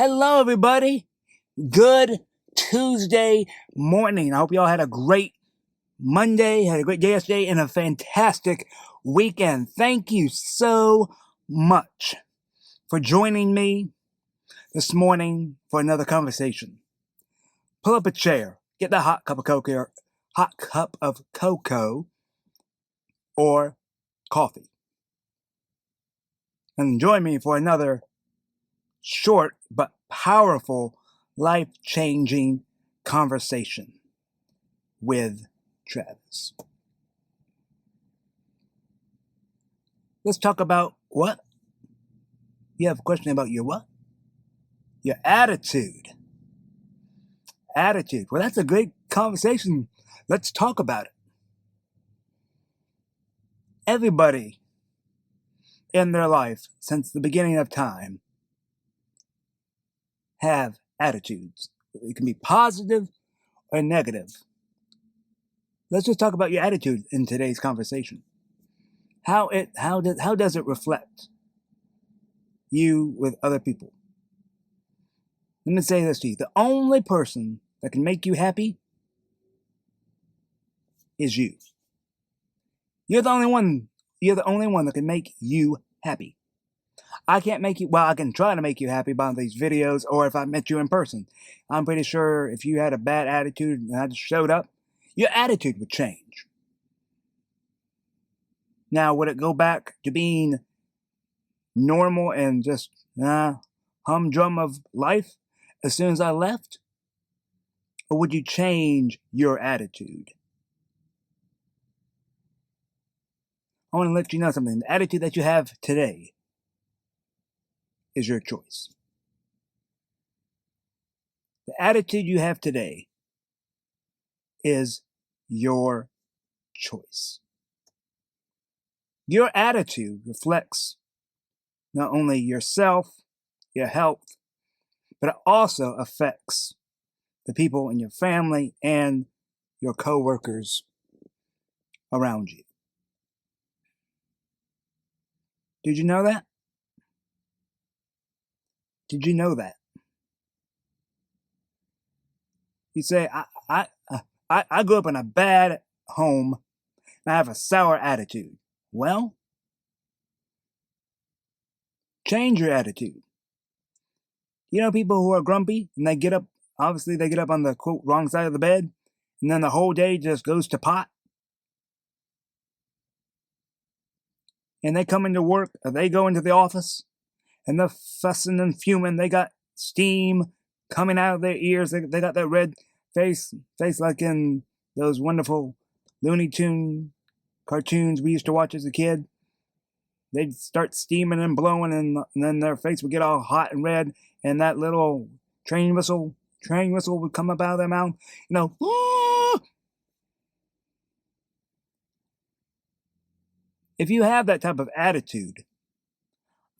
Hello, everybody. Good Tuesday morning. I hope you all had a great Monday, had a great day yesterday, and a fantastic weekend. Thank you so much for joining me this morning for another conversation. Pull up a chair, get the hot cup of cocoa or coffee, and join me for another short but powerful, life-changing conversation with Travis. Let's talk about what? You have a question about your what? Your attitude. Attitude. Well, that's a great conversation. Let's talk about it. Everybody in their life since the beginning of time have attitudes. It can be positive or negative. Let's just talk about your attitude in today's conversation. How does it reflect you with other people? Let me say this to you. The only person that can make you happy is you. You're the only one that can make you happy. I can't make you, well, I can try to make you happy by these videos or if I met you in person. I'm pretty sure if you had a bad attitude and I just showed up, your attitude would change. Now, would it go back to being normal and just humdrum of life as soon as I left? Or would you change your attitude? I want to let you know something. The attitude that you have today is your choice. The attitude you have today is your choice. Your attitude reflects not only yourself, your health, but it also affects the people in your family and your coworkers around you. Did you know that? Did you know that? You say, I grew up in a bad home and I have a sour attitude. Well, change your attitude. You know people who are grumpy and they get up on the quote wrong side of the bed and then the whole day just goes to pot? And they come into work or they go into the office and they're fussing and fuming. They got steam coming out of their ears. They got that red face like in those wonderful Looney Tune cartoons we used to watch as a kid. They'd start steaming and blowing, and then their face would get all hot and red, and that little train whistle would come up out of their mouth. You know, "Ah!" If you have that type of attitude,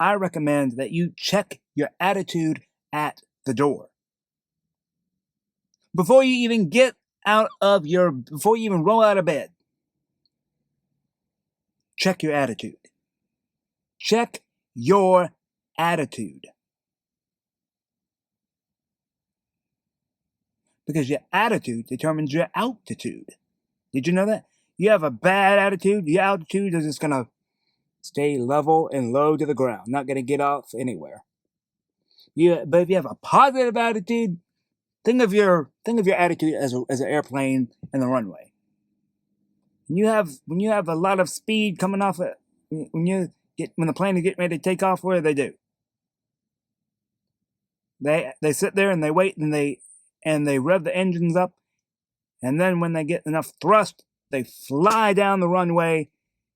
I recommend that you check your attitude at the door. Before you even before you even roll out of bed, check your attitude. Check your attitude. Because your attitude determines your altitude. Did you know that? You have a bad attitude, your altitude is just going to stay level and low to the ground, not going to get off anywhere. But if you have a positive attitude, think of your attitude as an airplane in the runway. When you have a lot of speed coming off it, when the plane is getting ready to take off, what do? They sit there and they wait and they rev the engines up, and then when they get enough thrust, they fly down the runway,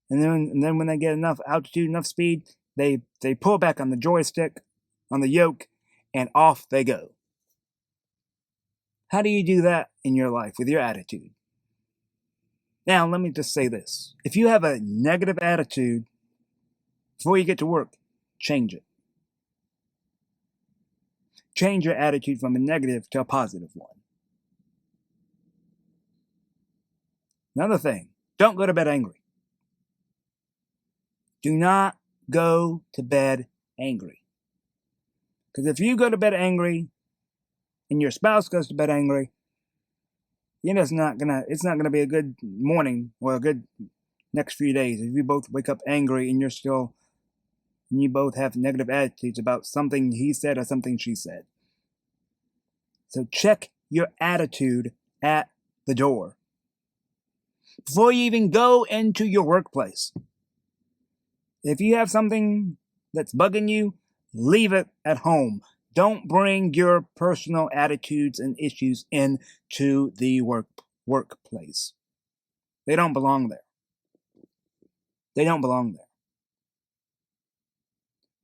and then when they get enough altitude, enough speed, they pull back on the joystick, on the yoke, and off they go. How do you do that in your life with your attitude? Now, let me just say this. If you have a negative attitude before you get to work, change it. Change your attitude from a negative to a positive one. Another thing, don't go to bed angry. Do not go to bed angry. Because if you go to bed angry and your spouse goes to bed angry, it's not gonna be a good morning or a good next few days. If you both wake up angry and you both have negative attitudes about something he said or something she said. So check your attitude at the door before you even go into your workplace. If you have something that's bugging you, leave it at home. Don't bring your personal attitudes and issues into the workplace. They don't belong there. They don't belong there.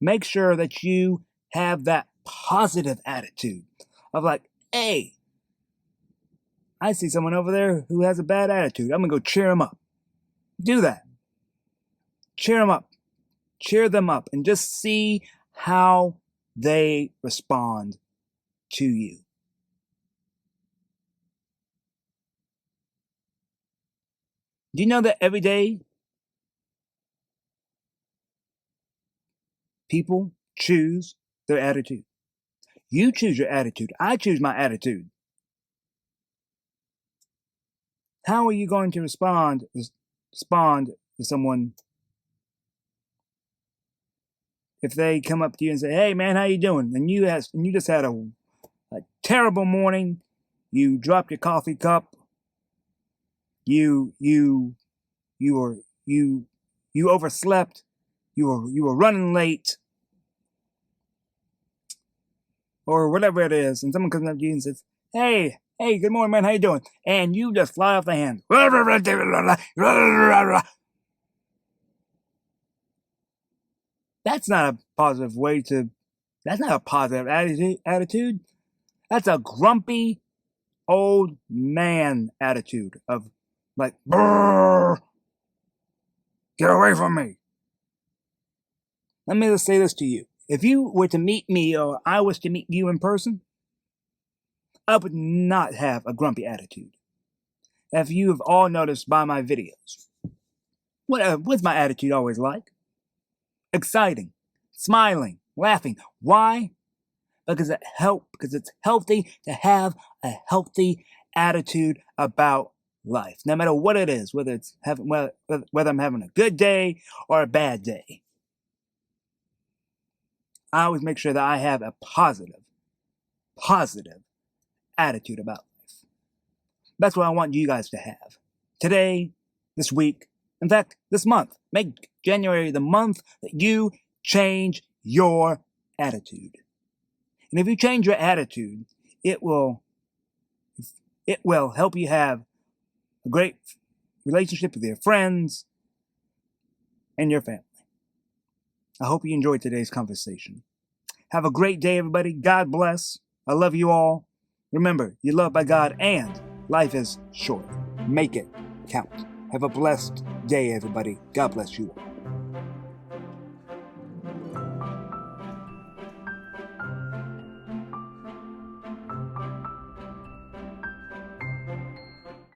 Make sure that you have that positive attitude of like, hey, I see someone over there who has a bad attitude. I'm going to go cheer him up. Do that. Cheer him up. Cheer them up and just see how they respond to you. Do you know that every day people choose their attitude? You choose your attitude. I choose my attitude. How are you going to respond to someone if they come up to you and say, "Hey man, how you doing?" And you just had a terrible morning. You dropped your coffee cup. You overslept. You were running late, or whatever it is, and someone comes up to you and says, Hey, good morning, man. How you doing?" And you just fly off the handle. That's not a positive way to. That's not a positive attitude. That's a grumpy old man attitude of like, "Brrr, get away from me." Let me just say this to you. If you were to meet me or I was to meet you in person, I would not have a grumpy attitude. If you have all noticed by my videos, what's my attitude always like? Exciting, smiling, laughing. Why? Because it's healthy to have a healthy attitude about life, no matter what it is, whether I'm having a good day or a bad day. I always make sure that I have a positive attitude about life. That's what I want you guys to have. Today, this week, in fact, this month. Make January the month that you change your attitude. And if you change your attitude, it will help you have a great relationship with your friends and your family. I hope you enjoyed today's conversation. Have a great day, everybody. God bless. I love you all. Remember, you're loved by God and life is short. Make it count. Have a blessed day, everybody. God bless you all.